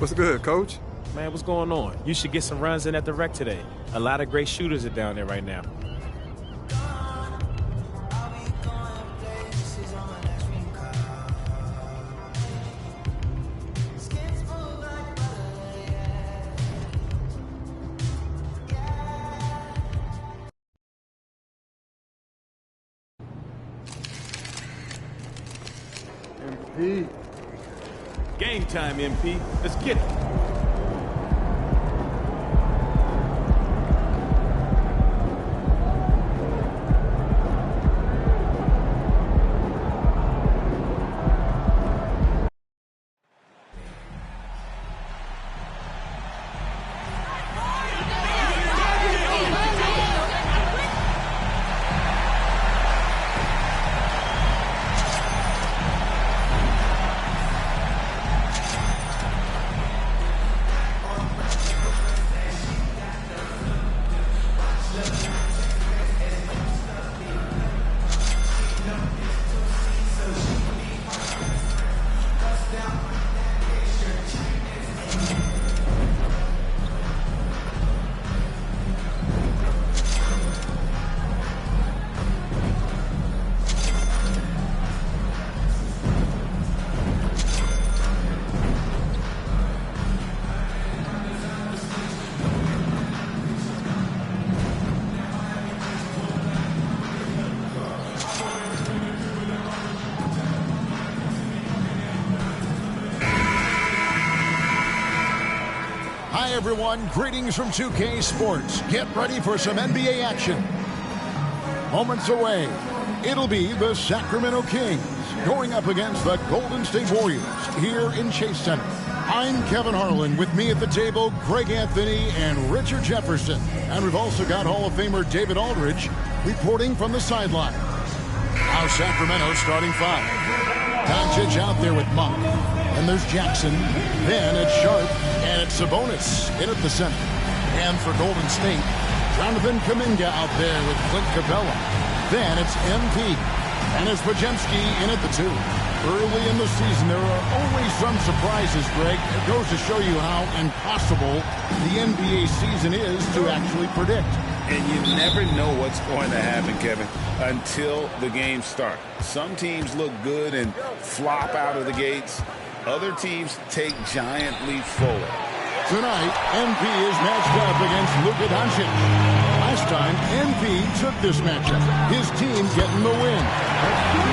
What's good, Coach? Man, what's going on? You should get some runs in at the rec today. A lot of great shooters are down there right now. MP. Game time, MP. Let's get it. Hi, everyone. Greetings from 2K Sports. Get ready for some NBA action. Moments away, it'll be the Sacramento Kings going up against the Golden State Warriors here in Chase Center. I'm Kevin Harlan. With me at the table, Greg Anthony and Richard Jefferson. And we've also got Hall of Famer David Aldridge reporting from the sideline. Now Sacramento starting five. Doncic out there with Monk. And there's Jackson. Then it's Sharp. And it's Sabonis in at the center. And for Golden State, Jonathan Kuminga out there with Clint Capella. Then it's MP. And it's Podziemski in at the two. Early in the season, there are always some surprises, Greg. It goes to show you how impossible the NBA season is to actually predict. And you never know what's going to happen, Kevin, until the games start. Some teams look good and flop out of the gates. Other teams take giant leaps forward. Tonight, MP is matched up against Luka Doncic. Last time, MP took this matchup. His team getting the win.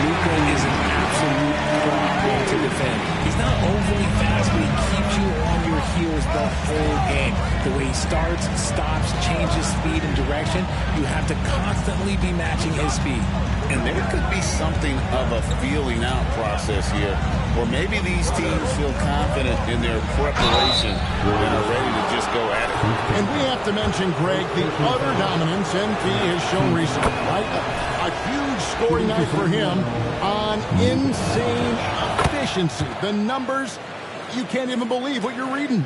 Luka is an absolute problem to defend. He's not overly fast, but he keeps you on your heels the whole game. The way he starts, stops, changes speed and direction, you have to constantly be matching his speed. And there could be something of a feeling out process here, or maybe these teams feel confident in their preparation and are ready to just go at it. And we have to mention, Greg, the utter dominance MP has shown recently, right? A huge scoring night for him on insane efficiency. The numbers, you can't even believe what you're reading.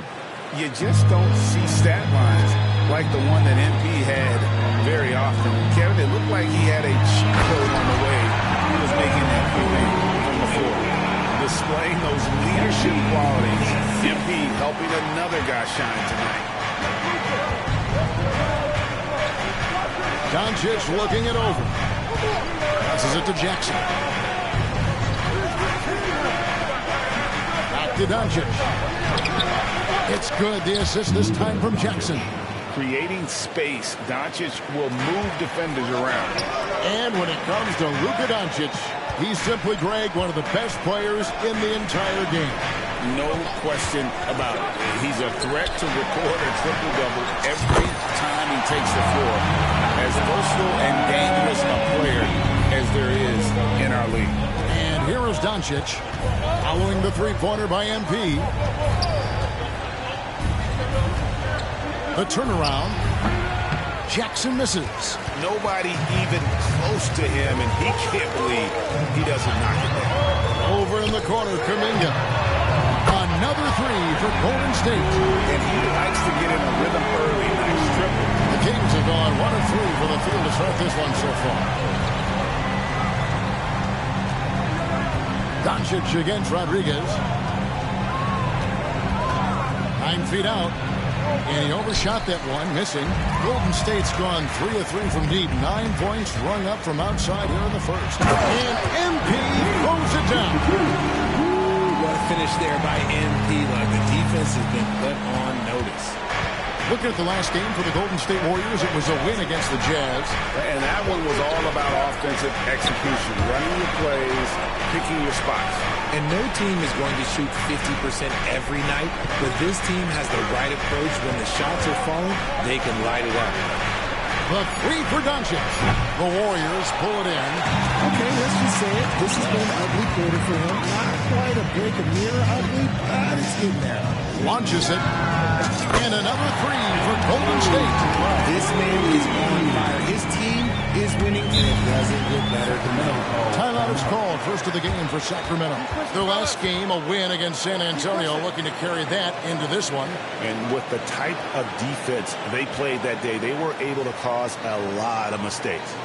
You just don't see stat lines like the one that MP had very often. Kevin, it looked like he had a cheat code on the way he was making that play from the floor. Displaying those leadership qualities. MP helping another guy shine tonight. Doncic looking it over. Passes it to Jackson. Back to Doncic. It's good. The assist this time from Jackson. Creating space, Doncic will move defenders around. And when it comes to Luka Doncic, he's simply, Greg, one of the best players in the entire game. No question about it. He's a threat to record a triple-double every time he takes the floor. As versatile and dangerous a player as there is in our league. And here is Doncic following the three-pointer by MP. The turnaround. Jackson misses. Nobody even close to him, and he can't believe he doesn't knock it down. Over in the corner, Kuminga. Another three for Golden State. And he likes to get in a rhythm early. Nice triple. The Kings have gone 1 of 3 for the field to start this one so far. Doncic against Rodriguez. 9 feet out. And he overshot that one, missing. Golden State's gone 3 of 3 from deep. 9 points rung up from outside here in the first. And MP throws it down. What a finish there by MP. Like the defense has been put on notice. Looking at the last game for the Golden State Warriors, it was a win against the Jazz. And that one was all about offensive execution, running your plays, picking your spots. And no team is going to shoot 50% every night, but this team has the right approach. When the shots are falling, they can light it up. The three for Doncic. The Warriors pull it in. Okay, let's just say it. This has been an ugly quarter for him. Not quite a break of mirror ugly, but it's getting there. Launches it. And another three for Golden State. This man is on fire. His team is winning, and it doesn't get better than that. Timeout is called. First of the game for Sacramento. Their last game, a win against San Antonio, looking to carry that into this one. And with the type of defense they played that day, they were able to cause a lot of mistakes.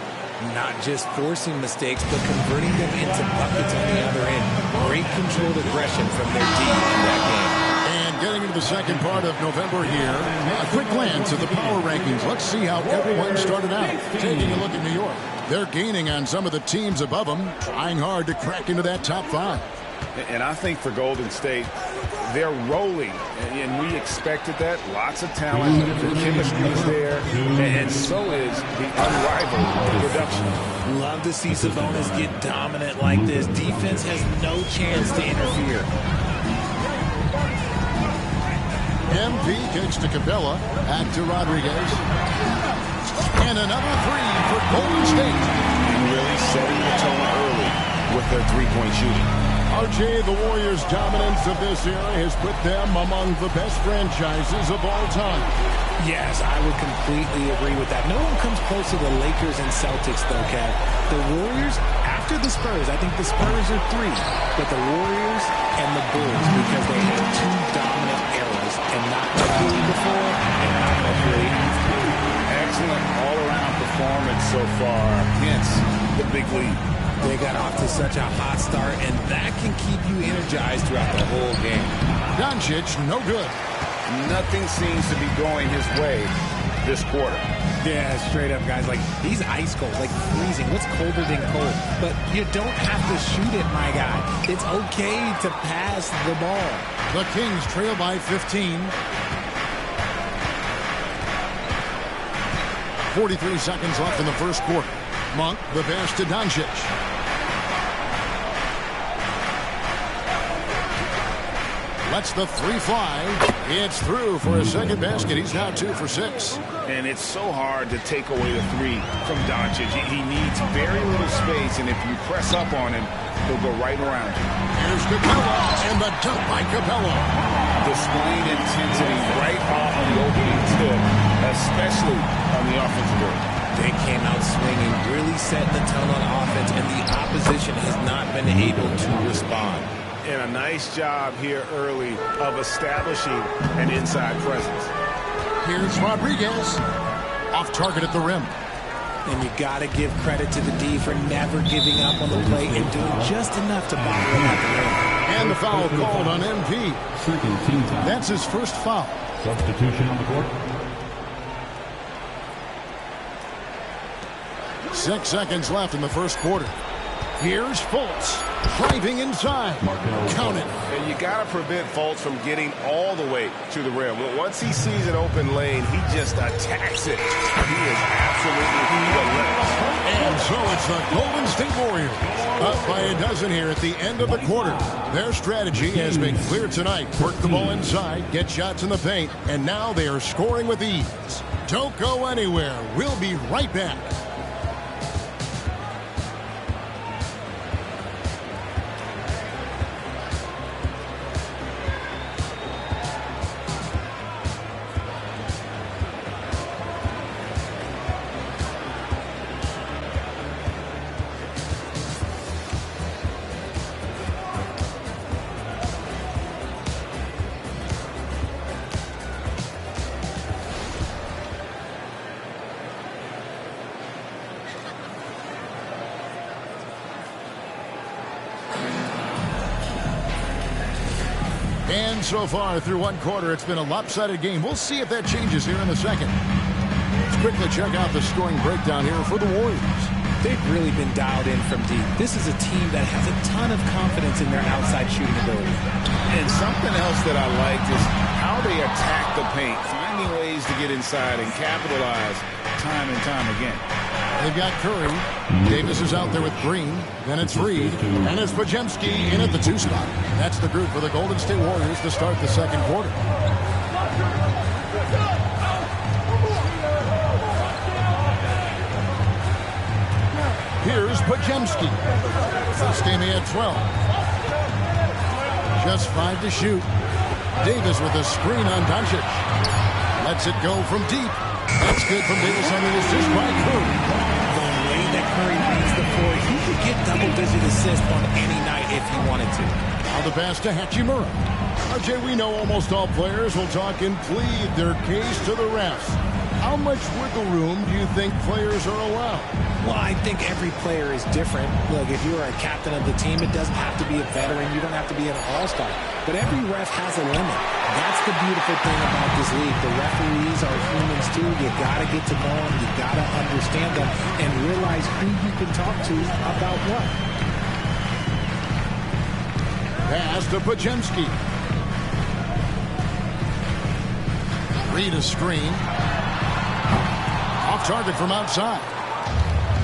Not just forcing mistakes, but converting them into buckets on the other end. Great controlled aggression from their D in that game. And getting into the second part of November here, a quick glance at the power rankings. Let's see how everyone started out. Taking a look at New York. They're gaining on some of the teams above them, trying hard to crack into that top 5. And I think for Golden State, they're rolling, and we expected that. Lots of talent, the chemistry's there, and so is the unrivaled production. Love to see Sabonis get dominant like this. Defense has no chance to interfere. MP kicks to Capella, back to Rodriguez. And another three for Golden State. Really setting the tone early with their three-point shooting. RJ, the Warriors' dominance of this era has put them among the best franchises of all time. Yes, I would completely agree with that. No one comes close to the Lakers and Celtics, though, Cat. The Warriors, after the Spurs, I think the Spurs are 3, but the Warriors and the Bulls, because they had 2 dominant eras, and not really before, and not really after. Excellent all-around performance so far against the big lead. They got off to such a hot start, and that can keep you energized throughout the whole game. Doncic, no good. Nothing seems to be going his way this quarter. Yeah, straight up, guys. Like, he's ice cold, like freezing. What's colder than cold? But you don't have to shoot it, my guy. It's okay to pass the ball. The Kings trail by 15. 43 seconds left in the first quarter. Monk, the pass to Doncic. Lets the three fly. It's through for a second basket. He's now 2 for 6. And it's so hard to take away the three from Doncic. He needs very little space, and if you press up on him, he'll go right around you. Here's Capella, and the dunk by Capella. Displaying intensity right off the opening tip, especially on the offensive end. They came out swinging, really setting the tone on offense, and the opposition has not been able to respond. And a nice job here early of establishing an inside presence. Here's Rodriguez. Off target at the rim. And you got to give credit to the D for never giving up on the play and doing just enough to bother him at the rim. And the foul called on MP. Second team foul. That's his first foul. Substitution on the court. 6 seconds left in the first quarter. Here's Fultz, driving inside. Count it. And you got to prevent Fultz from getting all the way to the rim. Once he sees an open lane, he just attacks it. He is absolutely relentless. And so it's the Golden State Warriors up by a dozen here at the end of the quarter. Their strategy has been clear tonight. Work the ball inside, get shots in the paint, and now they are scoring with ease. Don't go anywhere. We'll be right back. And so far through one quarter, it's been a lopsided game. We'll see if that changes here in the second. Let's quickly check out the scoring breakdown here for the Warriors. They've really been dialed in from deep. This is a team that has a ton of confidence in their outside shooting ability. And something else that I like is how they attack the paint, finding ways to get inside and capitalize time and time again. They've got Curry. Davis is out there with Green. Then it's Reed. And it's Podziemski in at the 2 spot. That's the group for the Golden State Warriors to start the second quarter. Here's Podziemski. This game he had 12. Just 5 to shoot. Davis with a screen on Doncic. Lets it go from deep. That's good from Davis on the assist by Curry. The way that Curry reads the floor, he could get double-digit assists on any night if he wanted to. Now the pass to Hachimura. RJ, we know almost all players will talk and plead their case to the refs. How much wiggle room do you think players are allowed? Well, I think every player is different. Look, if you're a captain of the team, it doesn't have to be a veteran. You don't have to be an all-star. But every ref has a limit. That's the beautiful thing about this league. The referees are humans, too. You got to get to know them. You got to understand them and realize who you can talk to about what. Pass to Podziemski. Reed a screen. Off target from outside.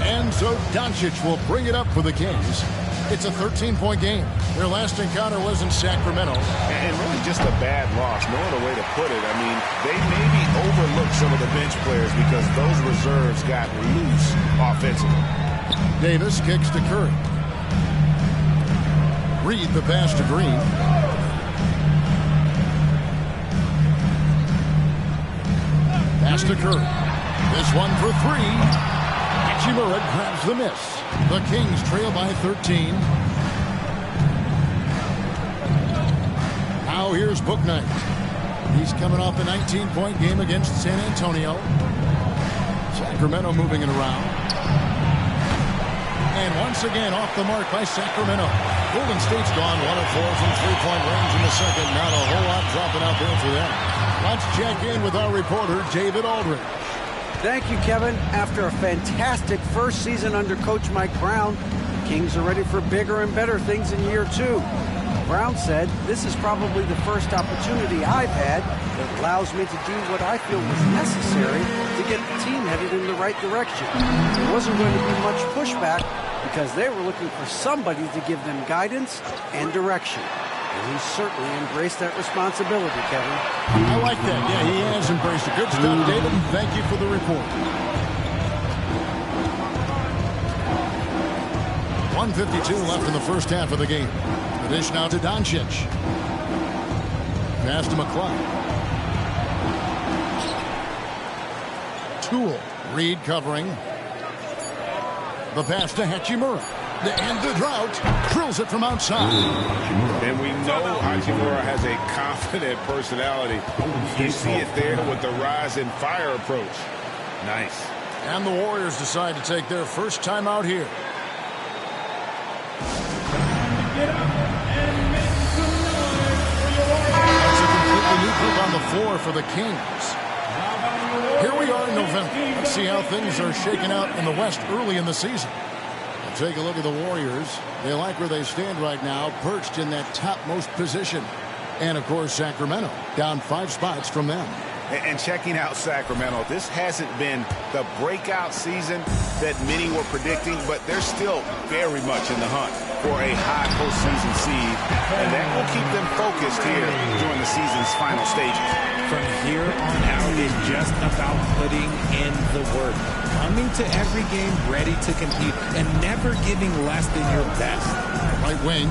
And so Doncic will bring it up for the Kings. It's a 13-point game. Their last encounter was in Sacramento. And really just a bad loss. No other way to put it. I mean, they maybe overlooked some of the bench players because those reserves got loose offensively. Davis kicks to Curry. Reed the pass to Green. Pass to Curry. This one for 3. Hachimura grabs the miss. The Kings trail by 13. Now here's Bouknight. He's coming off a 19-point game against San Antonio. Sacramento moving it around. And once again off the mark by Sacramento. Golden State's gone 1 of 4 from three-point range in the second. Not a whole lot dropping out there for them. Let's check in with our reporter, David Aldridge. Thank you, Kevin. After a fantastic first season under Coach Mike Brown, the Kings are ready for bigger and better things in year 2. Brown said, "This is probably the first opportunity I've had that allows me to do what I feel was necessary to get the team headed in the right direction." There wasn't going to be much pushback because they were looking for somebody to give them guidance and direction. And he certainly embraced that responsibility, Kevin. I like that. Yeah, he has embraced it. Good stuff, David. Thank you for the report. 1:52 left in the first half of the game. The dish now to Doncic. Pass to McClung. Toole. Reed covering. The pass to Hachimura. To end the drought. Drills it from outside. And we know Hachimura has a confident personality. You see it there with the rise and fire approach. Nice. And the Warriors decide to take their first time out here. That's a completely new group on the floor for the Kings. Here we are in November. Let's see how things are shaking out in the West early in the season. We'll take a look at the Warriors. They like where they stand right now, perched in that topmost position. And, of course, Sacramento, down 5 spots from them. And checking out Sacramento, this hasn't been the breakout season that many were predicting, but they're still very much in the hunt for a high postseason seed, and that will keep them focused here during the season's final stages. From here on out, it's just about putting in the work, coming to every game ready to compete, and never giving less than your best. Right wing.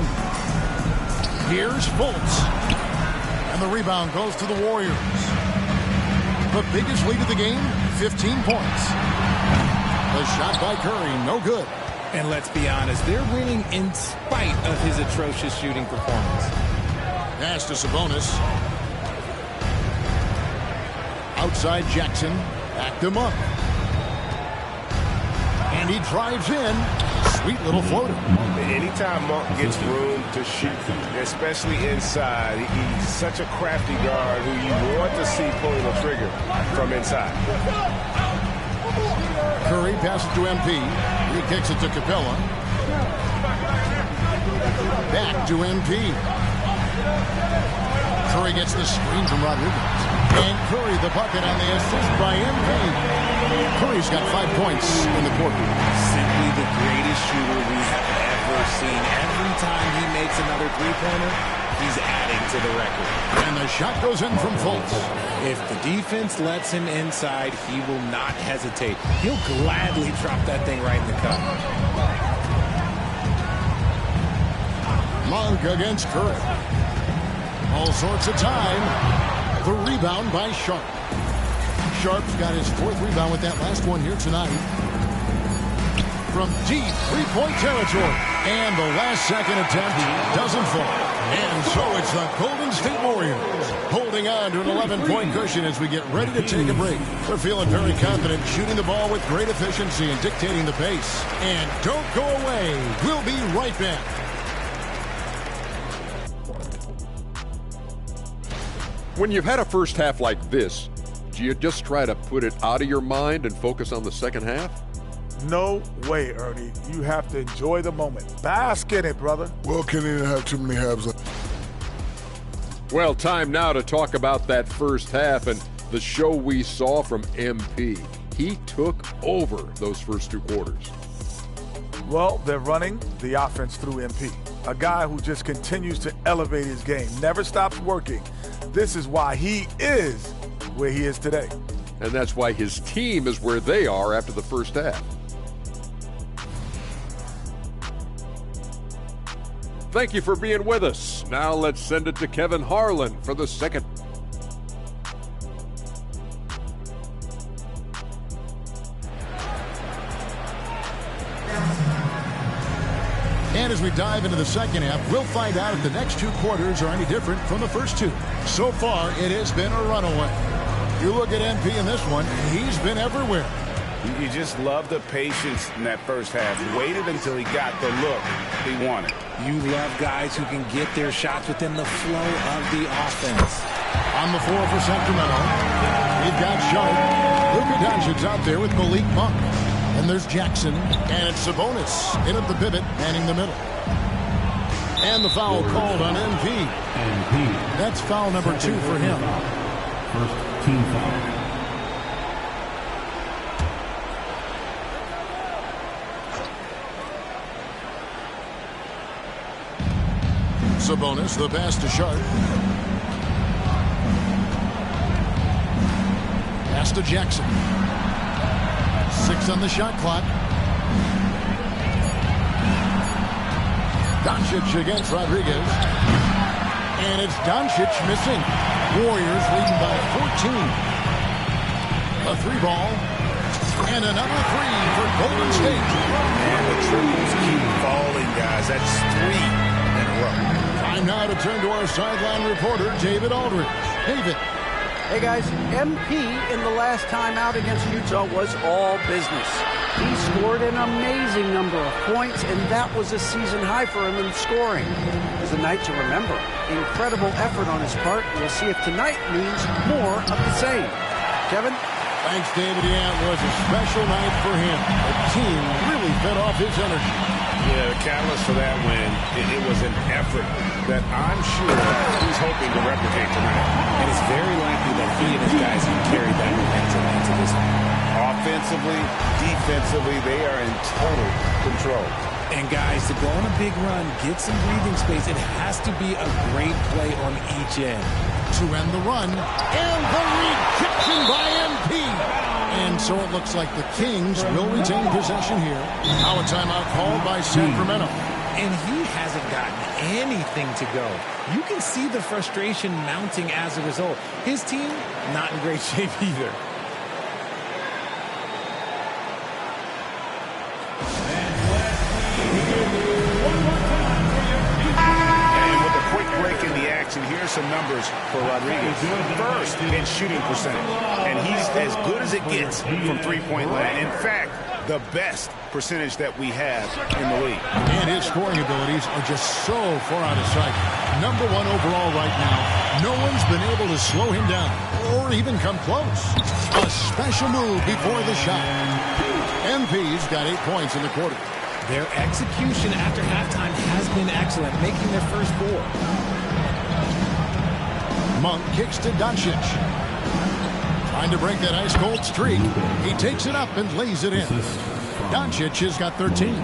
Here's Fultz. And the rebound goes to the Warriors. The biggest lead of the game, 15 points. The shot by Curry, no good. And let's be honest, they're winning in spite of his atrocious shooting performance. Pass to Sabonis. Outside Jackson, backed him up. And he drives in, sweet little floater. Anytime Monk gets room to shoot, especially inside, he's such a crafty guard who you want to see pulling the trigger from inside. Curry passes to MP. He kicks it to Capella. Back to MP. Curry gets the screen from Rodriguez. And Curry the bucket on the assist by MP. Curry's got 5 points in the quarter. Simply the greatest shooter we have ever seen. Every time he makes another three-pointer, he's adding to the record. And the shot goes in from Fultz. If the defense lets him inside, he will not hesitate. He'll gladly drop that thing right in the cup. Monk against Curry. All sorts of time. The rebound by Sharp. Sharp's got his 4th rebound with that last one here tonight. From deep three-point territory. And the last second attempt doesn't fall. And so it's the Golden State Warriors holding on to an 11-point cushion as we get ready to take a break. They're feeling very confident, shooting the ball with great efficiency and dictating the pace. And don't go away. We'll be right back. When you've had a first half like this, do you just try to put it out of your mind and focus on the second half? No way, Ernie. You have to enjoy the moment. Bask in it, brother. Well, Kenny didn't have too many halves. Well, time now to talk about that first half and the show we saw from MP. He took over those first 2 quarters. Well, they're running the offense through MP. A guy who just continues to elevate his game, never stops working. This is why he is where he is today. And that's why his team is where they are after the first half. Thank you for being with us. Now let's send it to Kevin Harlan for the second. And as we dive into the second half, we'll find out if the next 2 quarters are any different from the first 2. So far, it has been a runaway. You look at MP in this one, he's been everywhere. You just love the patience in that first half. Waited until he got the look he wanted. You love guys who can get their shots within the flow of the offense. On the floor for Sacramento, we've got Sharp. Luka Doncic's out there with Malik Monk. And there's Jackson, and it's Sabonis in at the pivot, manning the middle. And the foul called on MP. That's foul number 2 for him. First team foul. Sabonis, the pass to Sharp. Pass to Jackson. 6 on the shot clock. Doncic against Rodriguez. And it's Doncic missing. Warriors leading by 14. A 3-ball. And another 3 for Golden State. And the triples keep falling, guys. That's 3 in a row. Time now to turn to our sideline reporter, David Aldridge. David. Hey guys, MP in the last time out against Utah was all business. He scored an amazing number of points, and that was a season high for him in scoring. It was a night to remember. Incredible effort on his part. We'll see if tonight means more of the same. Kevin? Thanks, David. Yeah, it was a special night for him. The team really fed off his energy. Yeah, the catalyst for that win, it was an effort that I'm sure he's hoping to replicate tonight. And it's very likely that he and his guys have carried that momentum into this one. Offensively, defensively, they are in total control. And guys, to go on a big run, get some breathing space, it has to be a great play on each end. To end the run, and the rejection by MP. And so it looks like the Kings will retain possession here. Now a timeout called by Sacramento. And he hasn't gotten anything to go. You can see the frustration mounting as a result. His team, not in great shape either. Here's some numbers for Rodriguez. First in shooting percentage. And he's as good as it gets from three-point land. In fact, the best percentage that we have in the league. And his scoring abilities are just so far out of sight. #1 overall right now. No one's been able to slow him down or even come close. A special move before the shot. MP's got 8 points in the quarter. Their execution after halftime has been excellent, making their first 4. Monk kicks to Doncic. Trying to break that ice-cold streak. He takes it up and lays it in. Doncic has got 13.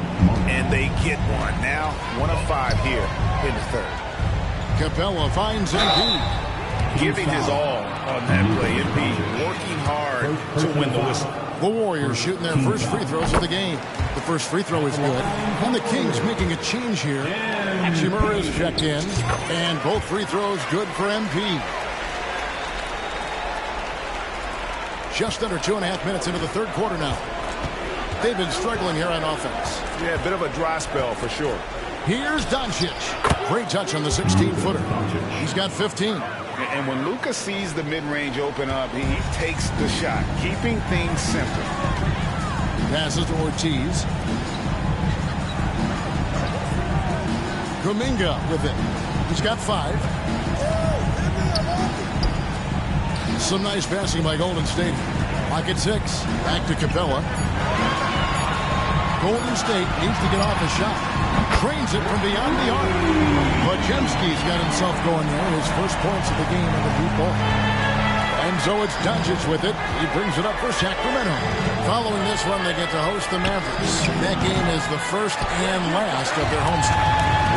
And they get one. Now 1 of 5 here in the third. Capella finds MP. Giving his all on that play. MP working hard to win the whistle. The Warriors shooting their first free throws of the game. The first free throw is good. And the Kings making a change here. Hachimura is checked in. And both free throws good for MP. Just under 2.5 minutes into the third quarter now. They've been struggling here on offense. Yeah, a bit of a dry spell for sure. Here's Doncic. Great touch on the 16-footer. He's got 15. And when Luka sees the mid-range open up, he takes the shot, keeping things simple. Passes to Ortiz. Kuminga with it. He's got 5. Some nice passing by Golden State. Lock at 6. Back to Capella. Golden State needs to get off a shot. Trains it from beyond the arc. Podziemski's got himself going there. His first points of the game on the deep ball. And so it's Doncic with it. He brings it up for Sacramento. Following this one, they get to host the Mavericks. That game is the first and last of their homestand.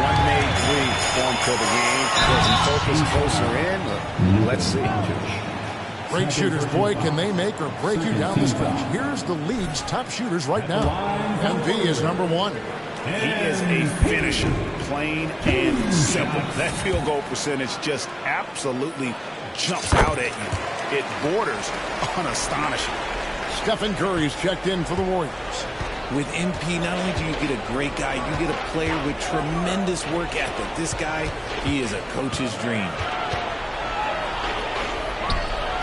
One made 3 form for the game. Does he focus closer in? Let's see. Great shooters, boy, can they make or break you down the stretch. Here's the league's top shooters right now. MP is #1. He is a finisher, plain and simple. That field goal percentage just absolutely jumps out at you. It borders on astonishing. Stephen Curry's checked in for the Warriors. With MP, not only do you get a great guy, you get a player with tremendous work ethic. This guy, he is a coach's dream.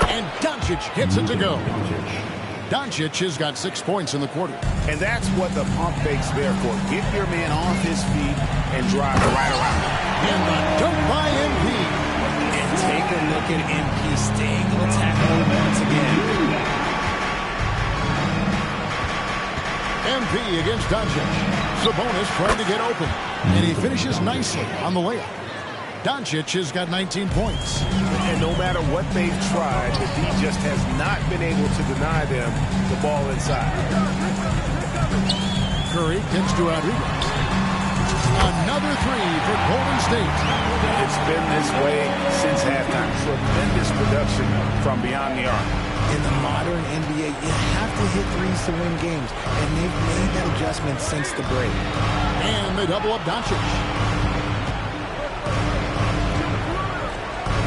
And Doncic gets it to go. Doncic has got 6 points in the quarter. And that's what the pump fake's there for. Get your man off his feet and drive right around. And the dunk by MP. And take a look at MP staying in attack mode once again. MP against Doncic. Sabonis trying to get open. And he finishes nicely on the layup. Doncic has got 19 points. And no matter what they've tried, the D just has not been able to deny them the ball inside. Curry gets to Rodriguez. Another 3 for Golden State. It's been this way since halftime. Tremendous production from beyond the arc. In the modern NBA, you have to hit threes to win games. And they've made that adjustment since the break. And they double up Doncic.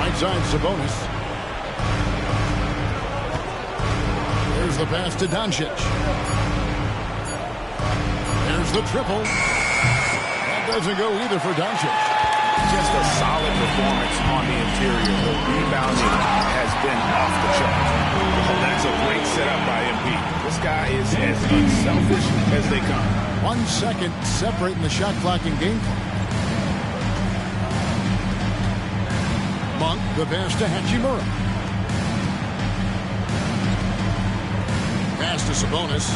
Right side, Sabonis. There's the pass to Doncic. There's the triple. That doesn't go either for Doncic. Just a solid performance on the interior. The rebounding has been off the chart. Oh, that's a great setup by MP. This guy is as unselfish as they come. 1 second separating the shot clock and game clock. Monk, the pass to Hachimura. Pass to Sabonis.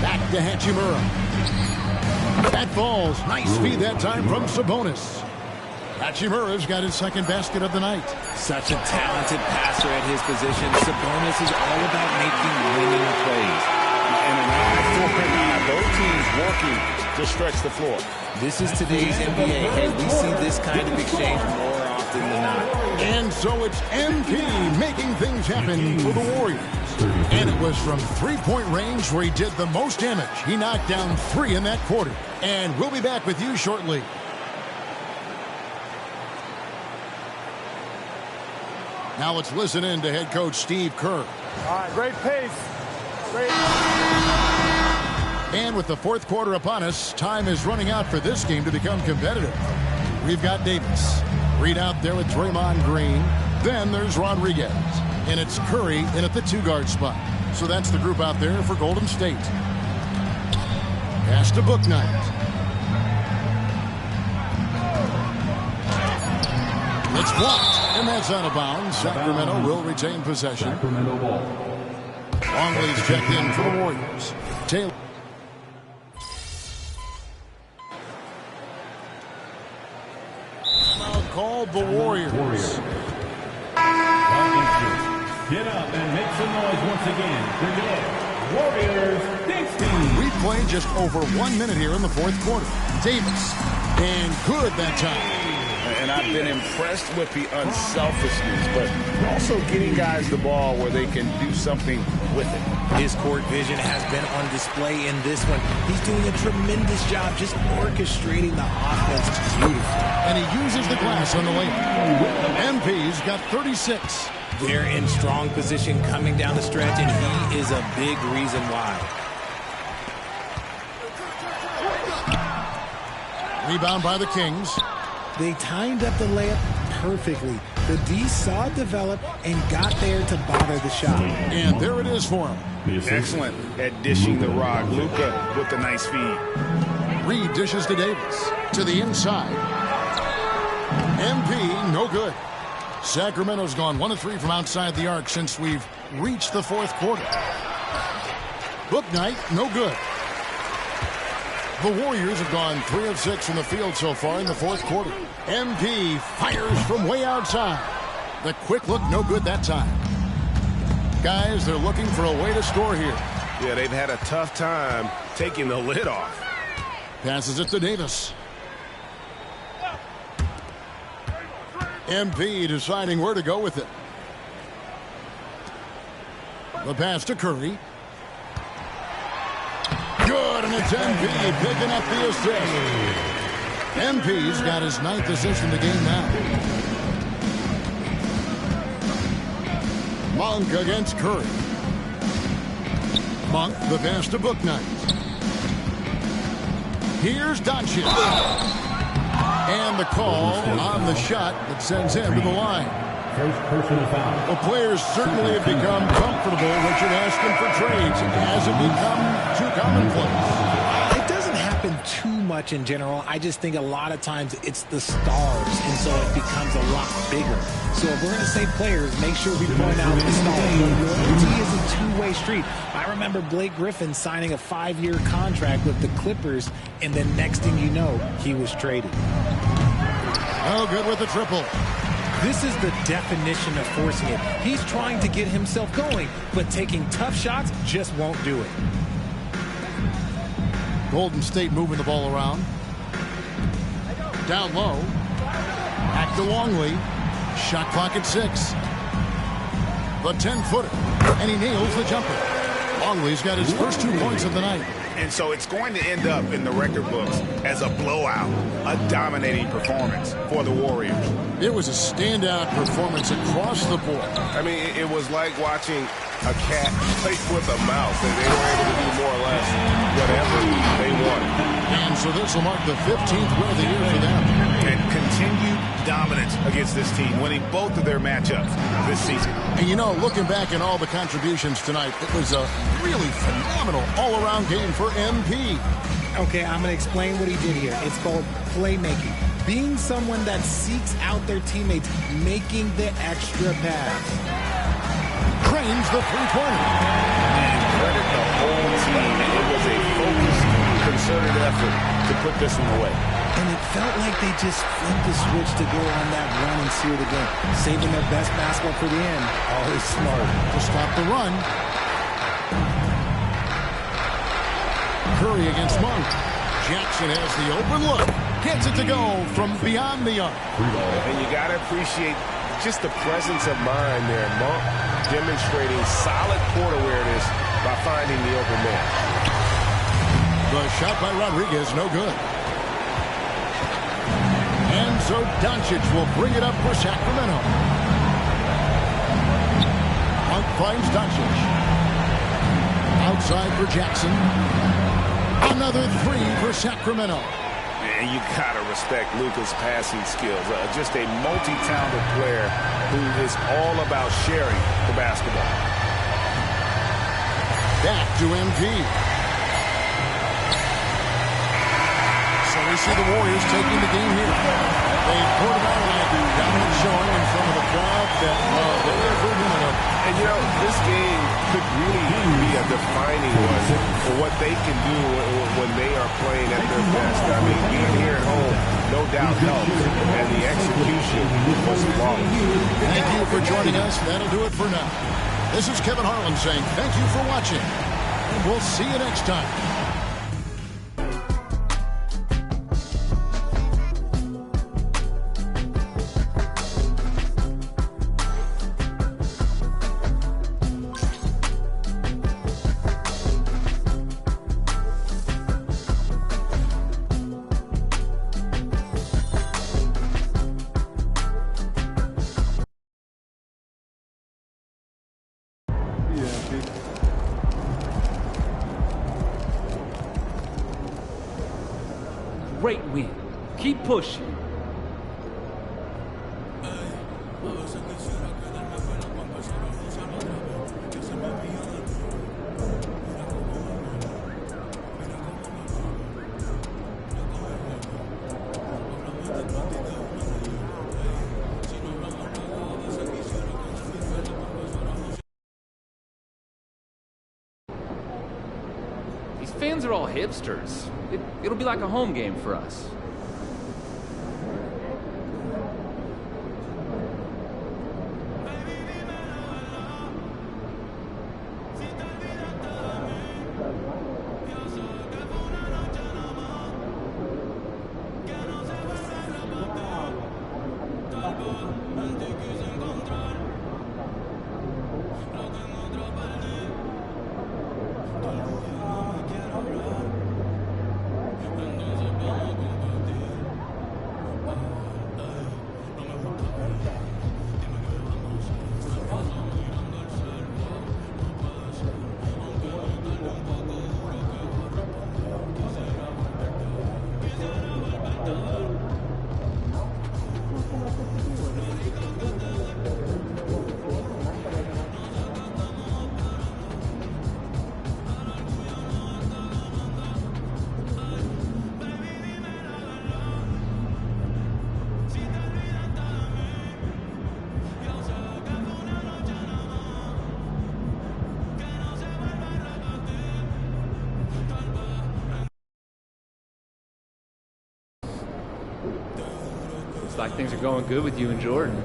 Back to Hachimura. That falls. Nice feed that time from Sabonis. Hachimura's got his second basket of the night. Such a talented passer at his position. Sabonis is all about making winning plays. And an eye for both teams working to stretch the floor. This is today's NBA, and we see this kind of exchange more often than not. And so it's MP making things happen for the Warriors. And it was from three-point range where he did the most damage. He knocked down 3 in that quarter. And we'll be back with you shortly. Now let's listen in to head coach Steve Kerr. All right, great pace. Great. And with the fourth quarter upon us, time is running out for this game to become competitive. We've got Davis. Reed out there with Draymond Green. Then there's Rodriguez. And it's Curry in at the 2-guard spot. So that's the group out there for Golden State. Pass to Bouknight. It's blocked, and that's out of bounds. Sacramento will retain possession. Sacramento ball. Longley's checked in for the Warriors. Taylor. Now called the Warriors. Get up and make some noise once again. For your Warriors dance team. We play just over 1 minute here in the fourth quarter. Davis. And good that time. And I've been impressed with the unselfishness, but also getting guys the ball where they can do something with it. His court vision has been on display in this one. He's doing a tremendous job just orchestrating the offense beautifully. And he uses the glass on the layup. MP's got 36. They're in strong position coming down the stretch, and he is a big reason why. Rebound by the Kings. They timed up the layup perfectly. The D saw it develop and got there to bother the shot. And there it is for him. Excellent at dishing the rock. Luka with the nice feed. Reed dishes to Davis. To the inside. MP, no good. Sacramento's gone 1 of 3 from outside the arc since we've reached the fourth quarter. Bouknight, no good. The Warriors have gone 3 of 6 from the field so far in the fourth quarter. MP fires from way outside. The quick look, no good that time. Guys, they're looking for a way to score here. Yeah, they've had a tough time taking the lid off. Passes it to Davis. MP deciding where to go with it. The pass to Curry. Good, and it's MP picking up the assist. MP's got his 9th assist in the game now. Monk against Curry. Monk, the pass to Bouknight. Here's Doncic. And the call on the shot that sends him to the line. First personal foul. Well, players certainly have become comfortable, Richard, asking for trades. Has it become too commonplace? It doesn't happen too much in general. I just think a lot of times it's the stars, and so it becomes a lot bigger. So if we're going to say players, make sure we point out the stars. Loyalty is a two-way street. I remember Blake Griffin signing a 5-year contract with the Clippers, and then next thing you know, he was traded. Oh, good with the triple. This is the definition of forcing it. He's trying to get himself going, but taking tough shots just won't do it. Golden State moving the ball around. Down low. Back to Longley. Shot clock at 6. The 10-footer. And he nails the jumper. Longley's got his first 2 points of the night. And so it's going to end up in the record books as a blowout, a dominating performance for the Warriors. It was a standout performance across the board. I mean, it was like watching a cat play with a mouse. They were able to do more or less whatever they wanted. And so this will mark the 15th win of the year for them. And continued dominance against this team, winning both of their matchups this season. And you know, looking back at all the contributions tonight, it was a really phenomenal all-around game for MP. Okay, I'm going to explain what he did here. It's called playmaking. Being someone that seeks out their teammates, making the extra pass. Cranes the three-pointer. And credit the whole team. It was a focused, concerted effort to put this one away. And it felt like they just flipped the switch to go on that run and seal the game. Saving their best basketball for the end. Always smart. To stop the run. Curry against Monk. Jackson has the open look. Gets it to go from beyond the arc. And you got to appreciate just the presence of mind there. Monk demonstrating solid court awareness by finding the open man. The shot by Rodriguez, no good. And so Doncic will bring it up for Sacramento. Monk finds Doncic. Outside for Jackson. Another 3 for Sacramento. And you got to respect Luka's passing skills. Just a multi-talented player who is all about sharing the basketball. back to MP. So we see the Warriors taking the game here. They poured it out and a dominant showing in front of the crowd that loved every minute of it. And, you know, this game could really be a defining one for what they can do when they are playing at their best. I mean, being here at home, no doubt helps, and the execution was flawless. Thank you for joining us. That'll do it for now. This is Kevin Harlan saying thank you for watching, and we'll see you next time. Great win. Keep pushing. These fans are all hipsters. It'll be like a home game for us. Looks like things are going good with you and Jordan.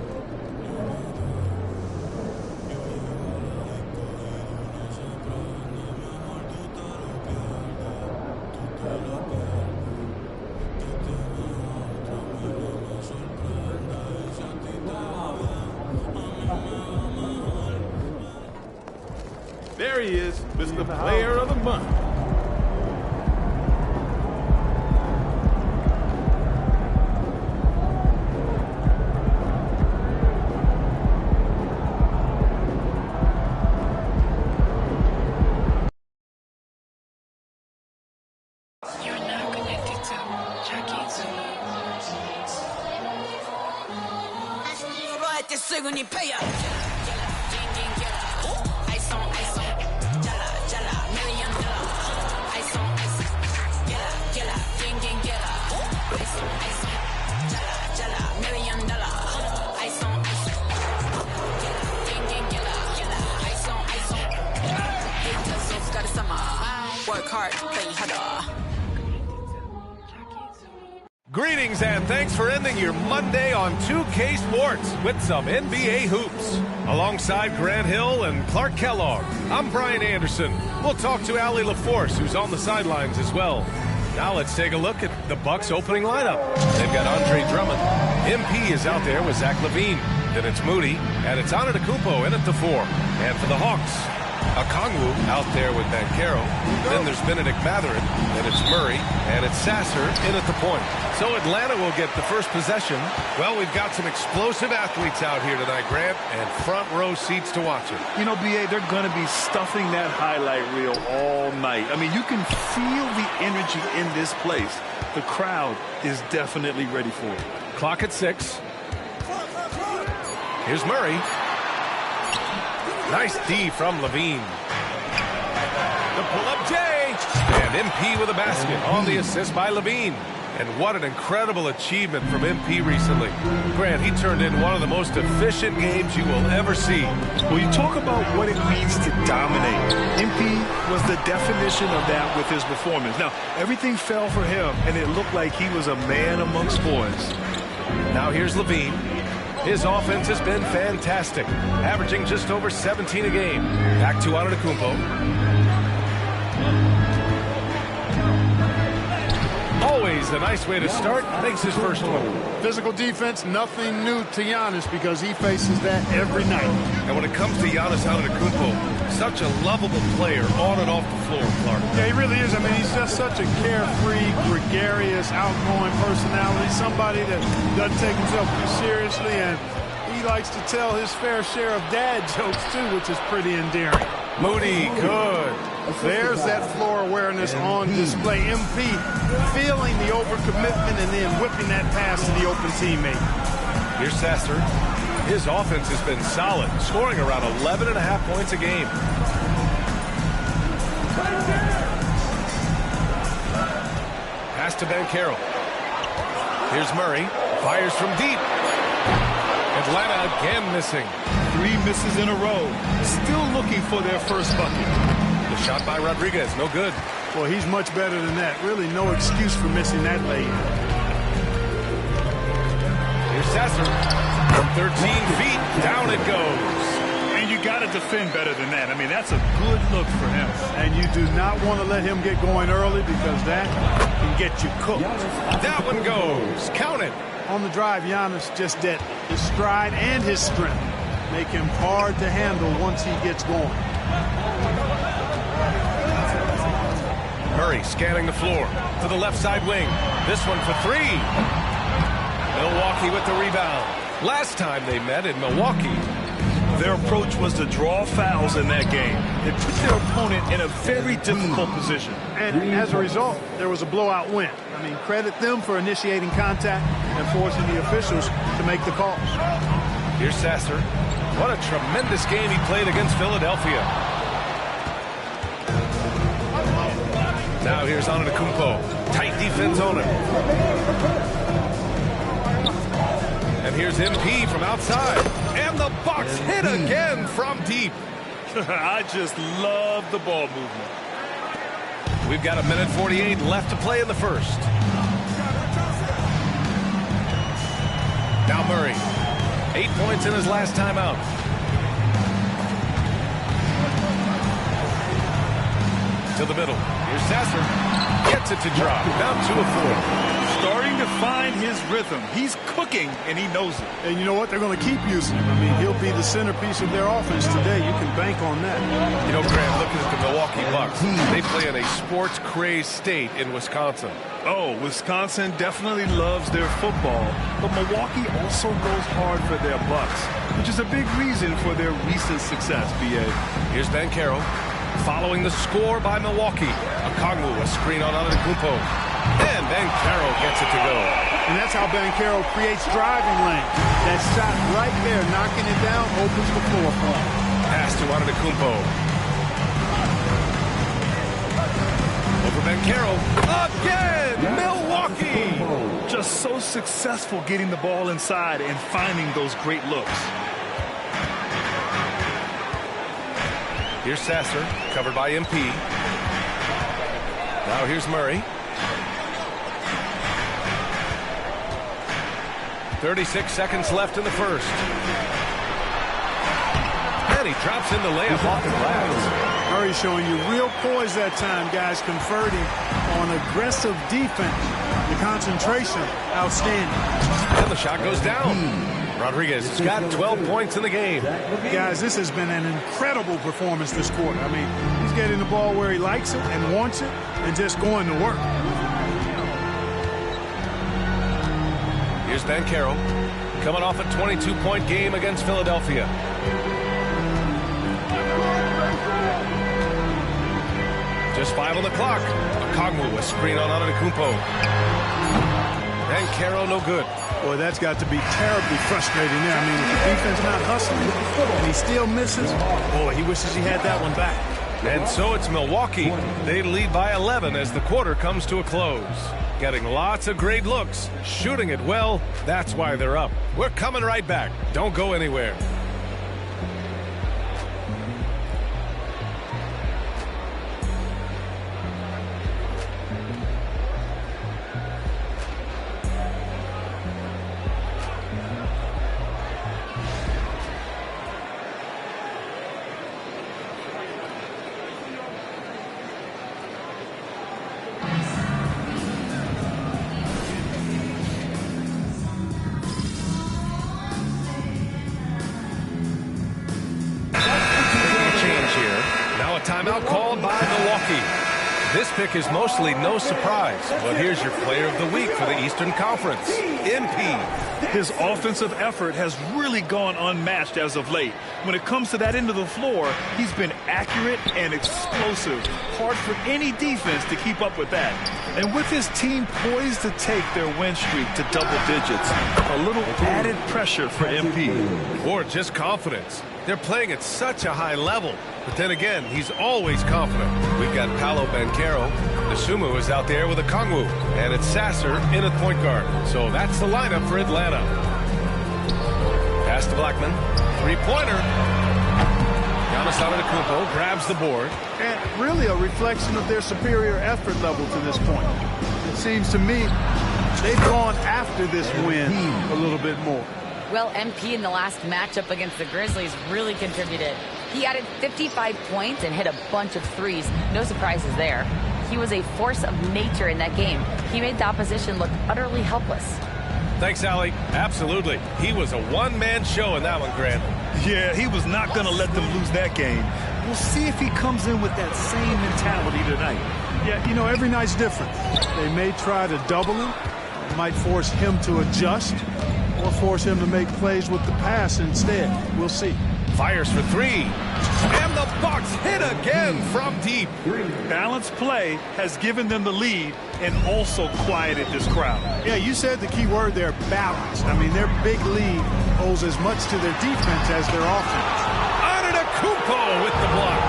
There he is, Mr. Player of the Month. Greetings and thanks for ending your Monday on 2K Sports with some NBA hoops. Alongside Grant Hill and Clark Kellogg, I'm Brian Anderson. We'll talk to Allie LaForce, who's on the sidelines as well. Now let's take a look at the Bucks opening lineup. They've got Andre Drummond. MP is out there with Zach LaVine. Then it's Moody, and it's Antetokounmpo in at the 4. And for the Hawks, Okongwu out there with Banchero. Then there's Benedict Mathurin, and it's Murray, and it's Sasser in at the point. So Atlanta will get the first possession. Well, we've got some explosive athletes out here tonight, Grant, and front row seats to watch it. You know, B.A., they're going to be stuffing that highlight reel all night. I mean, you can feel the energy in this place. The crowd is definitely ready for it. Clock at 6. Here's Murray. Nice D from LaVine. Pull-up J. And MP with a basket on the assist by Levine. And what an incredible achievement from MP recently. Grant, he turned in one of the most efficient games you will ever see. Well, you talk about what it means to dominate. MP was the definition of that with his performance. Now, everything fell for him, and it looked like he was a man amongst boys. Now here's Levine. His offense has been fantastic, averaging just over 17 a game. Back to Antetokounmpo. Always a nice way to start. Makes his first one. Physical defense, nothing new to Giannis because he faces that every night. And when it comes to Giannis Antetokounmpo, such a lovable player on and off the floor, Clark. Yeah, he really is. I mean, he's just such a carefree, gregarious, outgoing personality. Somebody that doesn't take himself too seriously, and he likes to tell his fair share of dad jokes, too, which is pretty endearing. Moody, good. There's that floor awareness on display. MP feeling the overcommitment and then whipping that pass to the open teammate. Here's Sasser. His offense has been solid, scoring around 11.5 points a game. Pass to Banchero. Here's Murray. Fires from deep. Atlanta again missing. 3 misses in a row. Still looking for their first bucket. The shot by Rodriguez, no good. Well, he's much better than that. Really no excuse for missing that lay-in. Here's Sasser. From 13 feet, down it goes. And you got to defend better than that. I mean, that's a good look for him. And you do not want to let him get going early because that can get you cooked. That one goes. Count it. On the drive, Giannis just did his stride and his strength make him hard to handle once he gets going. Murray scanning the floor to the left side wing. This one for 3. Milwaukee with the rebound. Last time they met in Milwaukee, their approach was to draw fouls in that game. They put their opponent in a very difficult position. And as a result, there was a blowout win. I mean, credit them for initiating contact and forcing the officials to make the calls. Here's Sasser. What a tremendous game he played against Philadelphia. Now here's Antetokounmpo. Tight defense on him. And here's MP from outside. And the Bucks hit again from deep. I just love the ball movement. We've got 1:48 left to play in the first. Now Murray. 8 points in his last time out. To the middle. Here's Sasser. Gets it to drop. Down 2 of 4. Starting to find his rhythm. He's cooking, and he knows it. And you know what? They're going to keep using him. I mean, he'll be the centerpiece of their offense today. You can bank on that. You know, Grant, looking at the Milwaukee Bucks, they play in a sports-crazed state in Wisconsin. Oh, Wisconsin definitely loves their football, but Milwaukee also goes hard for their Bucks, which is a big reason for their recent success, B.A. Here's Banchero. Following the score by Milwaukee. Okongwu, a screen on Antetokounmpo. And Banchero gets it to go. And that's how Banchero creates driving lanes. That shot right there, knocking it down, opens the floor for him. Pass to Antetokounmpo. Over Banchero. Again! Milwaukee! Just so successful getting the ball inside and finding those great looks. Here's Sasser, covered by MP. Now here's Murray. 36 seconds left in the first. And he drops in the layup off the glass. Murray showing you real poise that time, guys, converting on aggressive defense. The concentration, outstanding. And the shot goes down. Rodriguez has got 12 points in the game. Guys, this has been an incredible performance this quarter. I mean, he's getting the ball where he likes it and wants it and just going to work. Here's Banchero, coming off a 22-point game against Philadelphia. Just 5 on the clock. Okongwu, a screen on Antetokounmpo. Banchero, no good. Boy, that's got to be terribly frustrating there. I mean, if the defense not hustling and he still misses, boy, he wishes he had that one back. And so it's Milwaukee. They lead by 11 as the quarter comes to a close. Getting lots of great looks, shooting it well. That's why they're up. We're coming right back. Don't go anywhere. Timeout called by Milwaukee. This pick is mostly no surprise, but here's your player of the week for the Eastern Conference, MP. His offensive effort has really gone unmatched as of late. When it comes to that end of the floor, he's been accurate and explosive. Hard for any defense to keep up with that. And with his team poised to take their win streak to double digits, a little added pressure for MP. Or just confidence. They're playing at such a high level. But then again, he's always confident. We've got Paolo Banchero. Dosunmu is out there with Okongwu. And it's Sasser in at point guard. So that's the lineup for Atlanta. Pass to Blackman. Three-pointer. Giannis Antetokounmpo grabs the board. And really a reflection of their superior effort level to this point. It seems to me they've gone after this win a little bit more. Well, MP in the last matchup against the Grizzlies really contributed. He added 55 points and hit a bunch of threes. No surprises there. He was a force of nature in that game. He made the opposition look utterly helpless. Thanks, Allie. Absolutely. He was a one-man show in that one, Grant. Yeah, he was not going to let them lose that game. We'll see if he comes in with that same mentality tonight. Yeah, you know, every night's different. They may try to double him. It might force him to adjust or force him to make plays with the pass instead. We'll see. Fires for three. And the Bucks hit again from deep. Balanced play has given them the lead and also quieted this crowd. Yeah, you said the key word there, balanced. I mean, their big lead owes as much to their defense as their offense. Antetokounmpo with the block.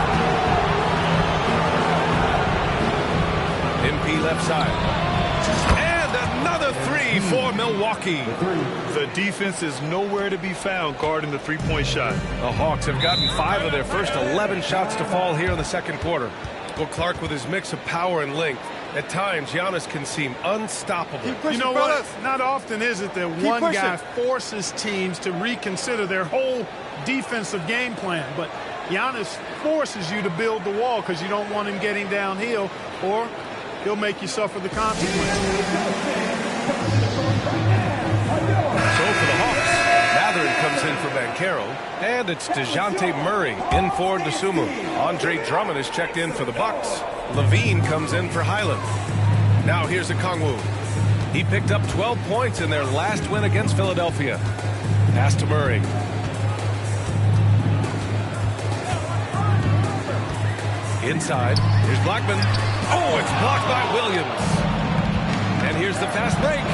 MP left side. Another three for Milwaukee. The defense is nowhere to be found guarding the three-point shot. The Hawks have gotten 5 of their first 11 shots to fall here in the second quarter. Well, Clark, with his mix of power and length, at times Giannis can seem unstoppable. You know what? Not often is it that one guy forces teams to reconsider their whole defensive game plan. But Giannis forces you to build the wall because you don't want him getting downhill, or he'll make you suffer the consequences. So for the Hawks, Mathurin comes in for Banchero, and it's DeJounte Murray in for Dosunmu. Andre Drummond is checked in for the Bucks. Levine comes in for Highland. Now here's Okongwu. He picked up 12 points in their last win against Philadelphia. Pass to Murray. Inside, here's Blackman. Oh, it's blocked by Williams. And here's the fast break.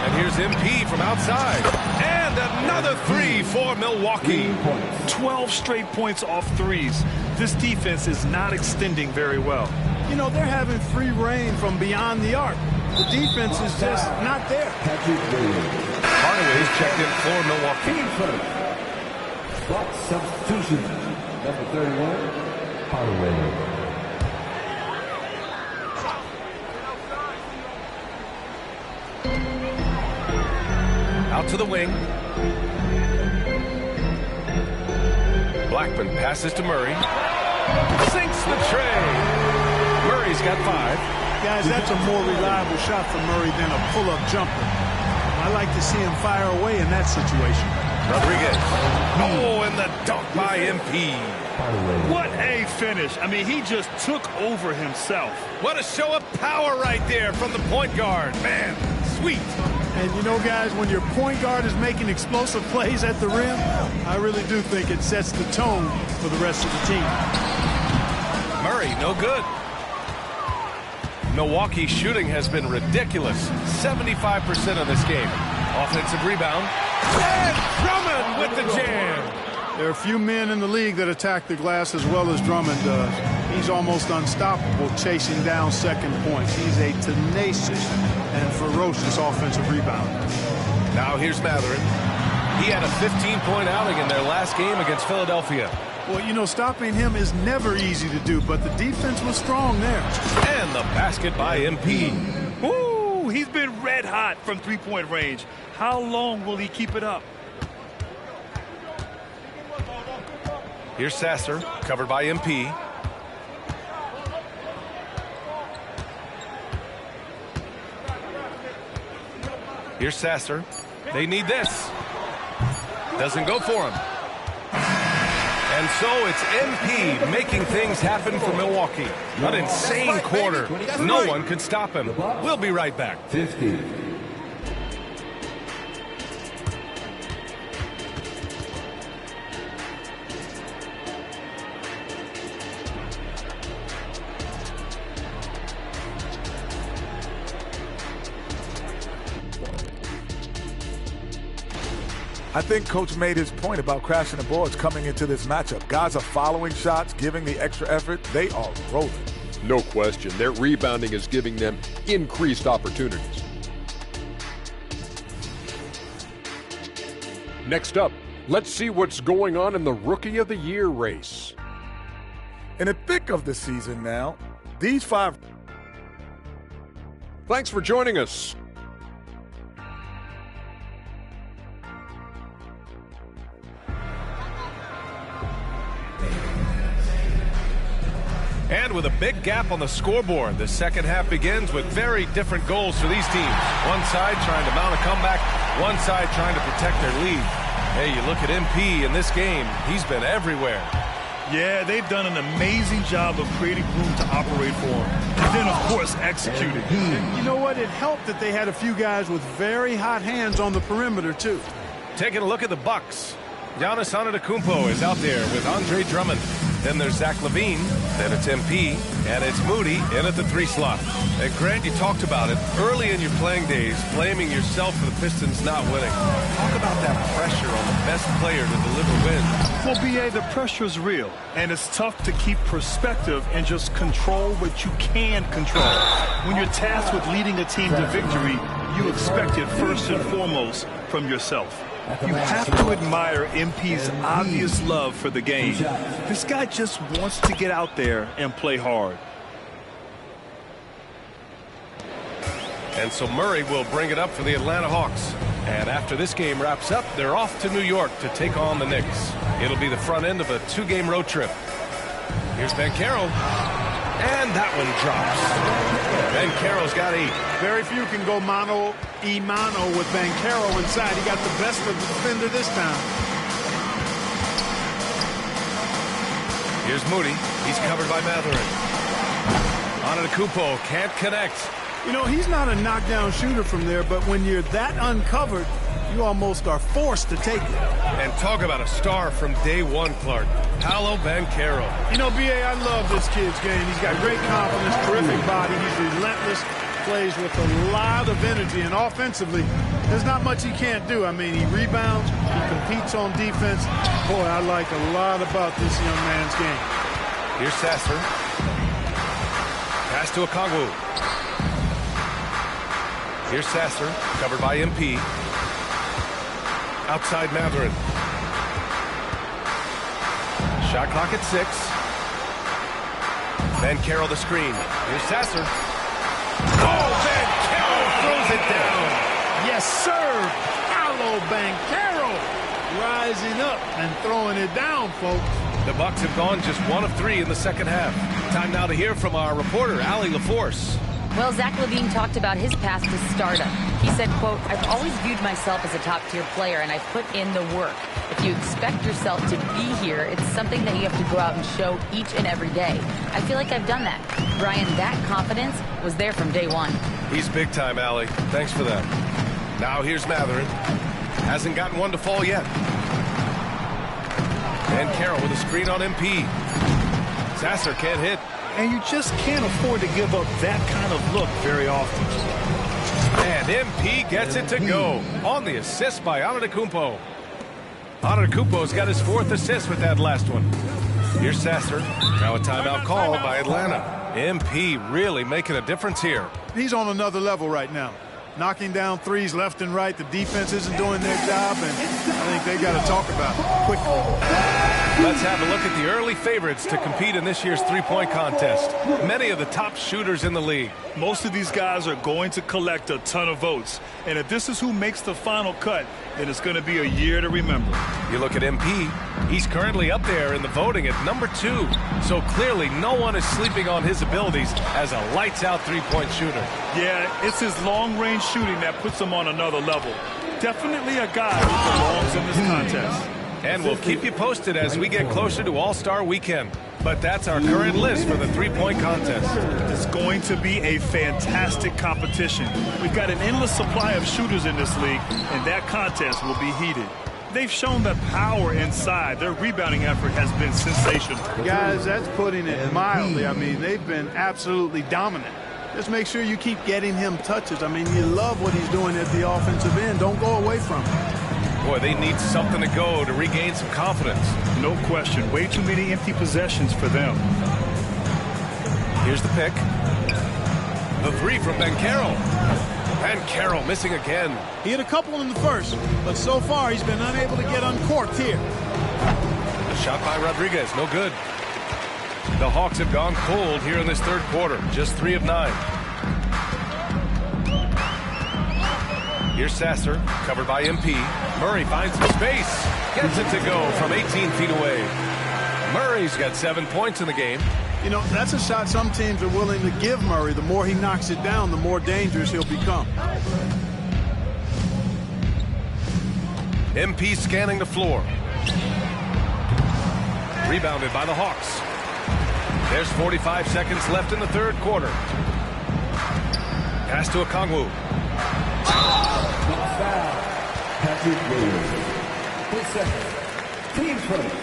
And here's MP from outside. And another three for Milwaukee. 12 straight points off threes. This defense is not extending very well. You know, they're having free reign from beyond the arc. The defense is just not there. Hardaway is checked in for Milwaukee. Bucks substitution. Number 31. Hardaway. Out to the wing. Blackman passes to Murray. Sinks the tray. Murray's got 5. Guys, that's a more reliable shot for Murray than a pull-up jumper. I like to see him fire away in that situation. Rodriguez. Oh, and the dunk by MP. What a finish. I mean, he just took over himself. What a show of power right there from the point guard. Man, sweet. And you know, guys, when your point guard is making explosive plays at the rim, I really do think it sets the tone for the rest of the team. Murray, no good. Milwaukee's shooting has been ridiculous. 75% of this game. Offensive rebound. And Drummond with the jam. There are a few men in the league that attack the glass as well as Drummond does. He's almost unstoppable chasing down second points. He's a tenacious and ferocious offensive rebounder. Now here's Mathurin. He had a 15-point outing in their last game against Philadelphia. Well, you know, stopping him is never easy to do, but the defense was strong there. And the basket by MP. Ooh, he's been red hot from three-point range. How long will he keep it up? Here's Sasser, covered by MP. Here's Sasser. They need this. Doesn't go for him. And so it's MP making things happen for Milwaukee. An insane quarter. No one could stop him. We'll be right back. 50. I think Coach made his point about crashing the boards coming into this matchup. Guys are following shots, giving the extra effort. They are rolling. No question. Their rebounding is giving them increased opportunities. Next up, let's see what's going on in the Rookie of the Year race. In the thick of the season now, these 5... Thanks for joining us. And with a big gap on the scoreboard, the second half begins with very different goals for these teams. One side trying to mount a comeback, one side trying to protect their lead. Hey, you look at MP in this game, he's been everywhere. Yeah, they've done an amazing job of creating room to operate for him. And then, of course, executing. And you know what? It helped that they had a few guys with very hot hands on the perimeter, too. Taking a look at the Bucks. Giannis Antetokounmpo is out there with Andre Drummond. Then there's Zach LaVine, then it's MP, and it's Moody in at the 3 slot. And Grant, you talked about it early in your playing days, blaming yourself for the Pistons not winning. Talk about that pressure on the best player to deliver wins. Well, B.A., the pressure's real, and it's tough to keep perspective and just control what you can control. When you're tasked with leading a team to victory, you expect it first and foremost from yourself. You have to admire MP's obvious love for the game. This guy just wants to get out there and play hard. And so Murray will bring it up for the Atlanta Hawks. And after this game wraps up, they're off to New York to take on the Knicks. It'll be the front end of a 2-game road trip. Here's Banchero. And that one drops. Banchero's got 8. Very few can go mano-a-mano with Banchero inside. He got the best of the defender this time. Here's Moody. He's covered by Mathurin. Antetokounmpo can't connect. You know, he's not a knockdown shooter from there, but when you're that uncovered, you almost are forced to take it. And talk about a star from day one, Clark. Paolo Banchero. You know, B.A., I love this kid's game. He's got great confidence, terrific body. He's relentless, plays with a lot of energy, and offensively, there's not much he can't do. I mean, he rebounds, he competes on defense. Boy, I like a lot about this young man's game. Here's Sasser. Pass to Okongwu. Here's Sasser, covered by MP. Outside Mathurin. Shot clock at 6. Banchero the screen. Here's Sasser. Oh, Banchero throws it down. Yes, sir. Paolo Banchero rising up and throwing it down, folks. The Bucks have gone just 1 of 3 in the second half. Time now to hear from our reporter, Allie LaForce. Well, Zach LaVine talked about his path to stardom. He said, quote, "I've always viewed myself as a top-tier player, and I put in the work. If you expect yourself to be here, it's something that you have to go out and show each and every day. I feel like I've done that." Brian, that confidence was there from day one. He's big time, Allie. Thanks for that. Now here's Mathurin. Hasn't gotten one to fall yet. Banchero with a screen on MP. Sasser can't hit. And you just can't afford to give up that kind of look very often. And MP gets it to go on the assist by Antetokounmpo. Antetokounmpo's got his 4th assist with that last one. Here's Sasser. Now a timeout called by Atlanta. MP really making a difference here. He's on another level right now. Knocking down threes left and right. The defense isn't doing their job, and I think they got to talk about it quickly. Let's have a look at the early favorites to compete in this year's three-point contest. Many of the top shooters in the league. Most of these guys are going to collect a ton of votes. And if this is who makes the final cut, then it's going to be a year to remember. You look at MP, he's currently up there in the voting at number 2. So clearly no one is sleeping on his abilities as a lights-out three-point shooter. Yeah, it's his long-range shooting that puts him on another level. Definitely a guy who belongs in this contest. And we'll keep you posted as we get closer to All-Star Weekend. But that's our current list for the three-point contest. It's going to be a fantastic competition. We've got an endless supply of shooters in this league, and that contest will be heated. They've shown the power inside. Their rebounding effort has been sensational. Guys, that's putting it mildly. I mean, they've been absolutely dominant. Just make sure you keep getting him touches. I mean, you love what he's doing at the offensive end. Don't go away from him. Boy, they need something to go to regain some confidence. No question. Way too many empty possessions for them. Here's the pick. The three from Banchero. Banchero missing again. He had a couple in the first, but so far he's been unable to get uncorked here. The shot by Rodriguez, no good. The Hawks have gone cold here in this third quarter. Just 3 of 9. Here's Sasser, covered by MP. Murray finds some space. Gets it to go from 18 feet away. Murray's got 7 points in the game. You know, that's a shot some teams are willing to give Murray. The more he knocks it down, the more dangerous he'll become. MP scanning the floor. Rebounded by the Hawks. There's 45 seconds left in the third quarter. Pass to Okongwu. Patrick Williams. 3 seconds. Team first.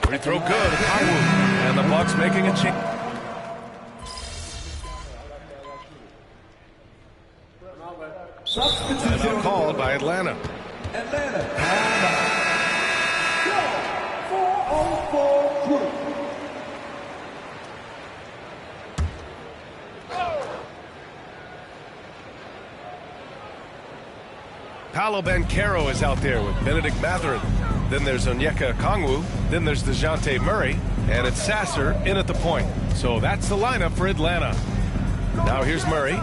Free throw good. Okongwu. And the Bucks making a change. Substitution called by Atlanta. Atlanta. 4-on-4 group. Paolo Banchero is out there with Benedict Mathurin. Then there's Onyeka Okongwu. Then there's DeJounte Murray. And it's Sasser in at the point. So that's the lineup for Atlanta. Now here's Murray.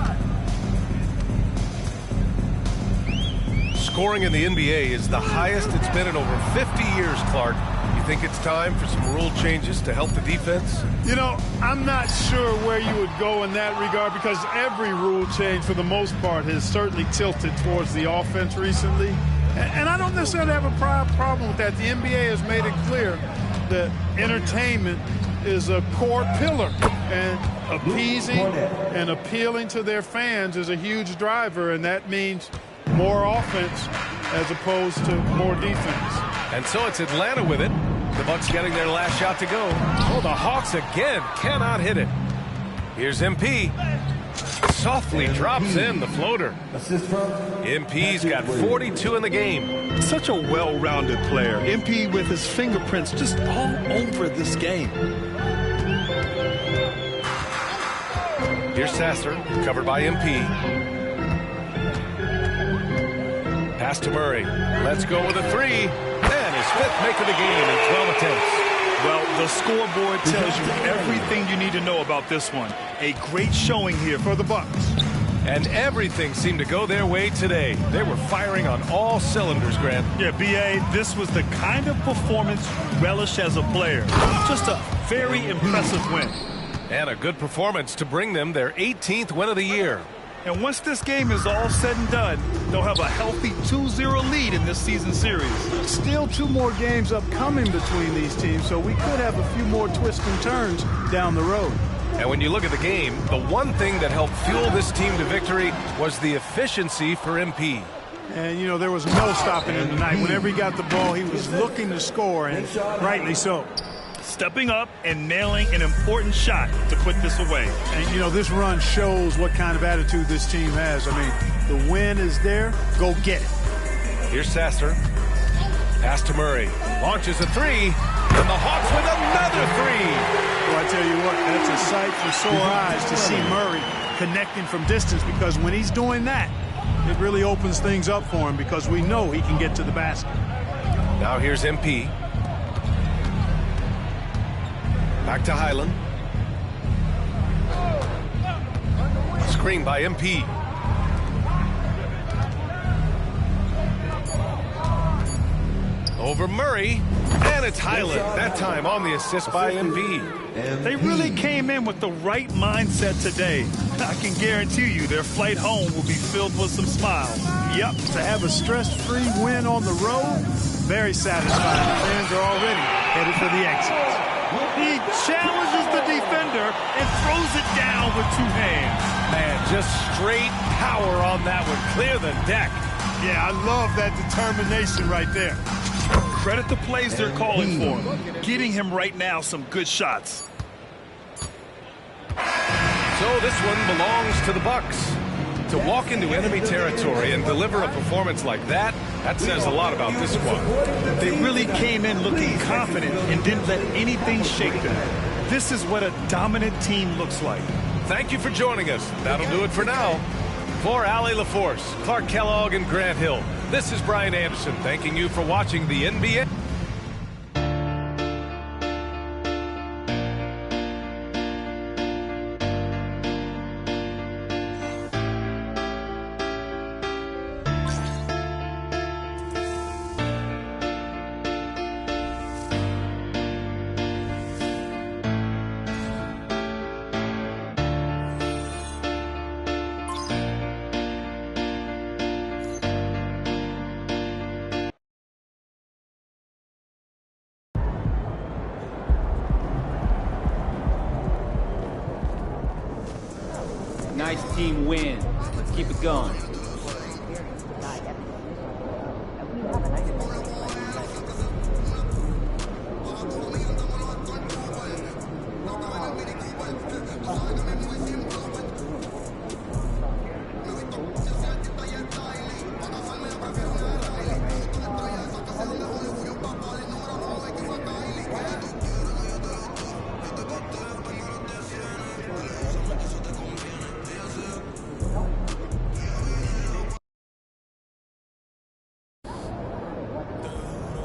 Scoring in the NBA is the highest it's been in over 50 years, Clark. You think it's time for some rule changes to help the defense? You know, I'm not sure where you would go in that regard because every rule change, for the most part, has certainly tilted towards the offense recently. And I don't necessarily have a problem with that. The NBA has made it clear that entertainment is a core pillar, and appeasing and appealing to their fans is a huge driver, and that means more offense as opposed to more defense. And so it's Atlanta with it. The Bucks getting their last shot to go. Oh, the Hawks again cannot hit it. Here's MP. Softly drops in the floater. MP's got 42 in the game. Such a well-rounded player. MP with his fingerprints just all over this game. Here's Sasser, covered by MP. Pass to Murray. Let's go with a three. And his 5th make of the game in 12 attempts. Well, the scoreboard tells you everything you need to know about this one. A great showing here for the Bucks. And everything seemed to go their way today. They were firing on all cylinders, Grant. Yeah, B.A., this was the kind of performance you relish as a player. Just a very impressive win. And a good performance to bring them their 18th win of the year. And once this game is all said and done, they'll have a healthy 2-0 lead in this season series. Still 2 more games upcoming between these teams, so we could have a few more twists and turns down the road. And when you look at the game, the one thing that helped fuel this team to victory was the efficiency for MP. And, you know, there was no stopping him tonight. Whenever he got the ball, he was looking to score, and rightly so. Stepping up and nailing an important shot to put this away. And, you know, this run shows what kind of attitude this team has. I mean, the win is there. Go get it. Here's Sasser. Pass to Murray. Launches a three. And the Hawks with another three. Well, I tell you what, that's a sight for sore eyes to see Murray connecting from distance, because when he's doing that, it really opens things up for him, because we know he can get to the basket. Now here's MP. Back to Highland. Screen by MP. Over Murray, and it's Highland. That time on the assist by MP. They really came in with the right mindset today. I can guarantee you their flight home will be filled with some smiles. Yep, to have a stress-free win on the road, very satisfying. The fans are already headed for the exits. He challenges the defender and throws it down with two hands. Man, just straight power on that one. Clear the deck. Yeah, I love that determination right there. Credit the plays they're calling for him. Getting him right now some good shots. So this one belongs to the Bucks. To walk into enemy territory and deliver a performance like that, that says a lot about this squad. They really came in looking confident and didn't let anything shake them. This is what a dominant team looks like. Thank you for joining us. That'll do it for now. For Allie LaForce, Clark Kellogg, and Grant Hill, this is Brian Anderson thanking you for watching the NBA. Nice team win. Let's keep it going.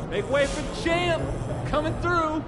Make way for the champ. Coming through.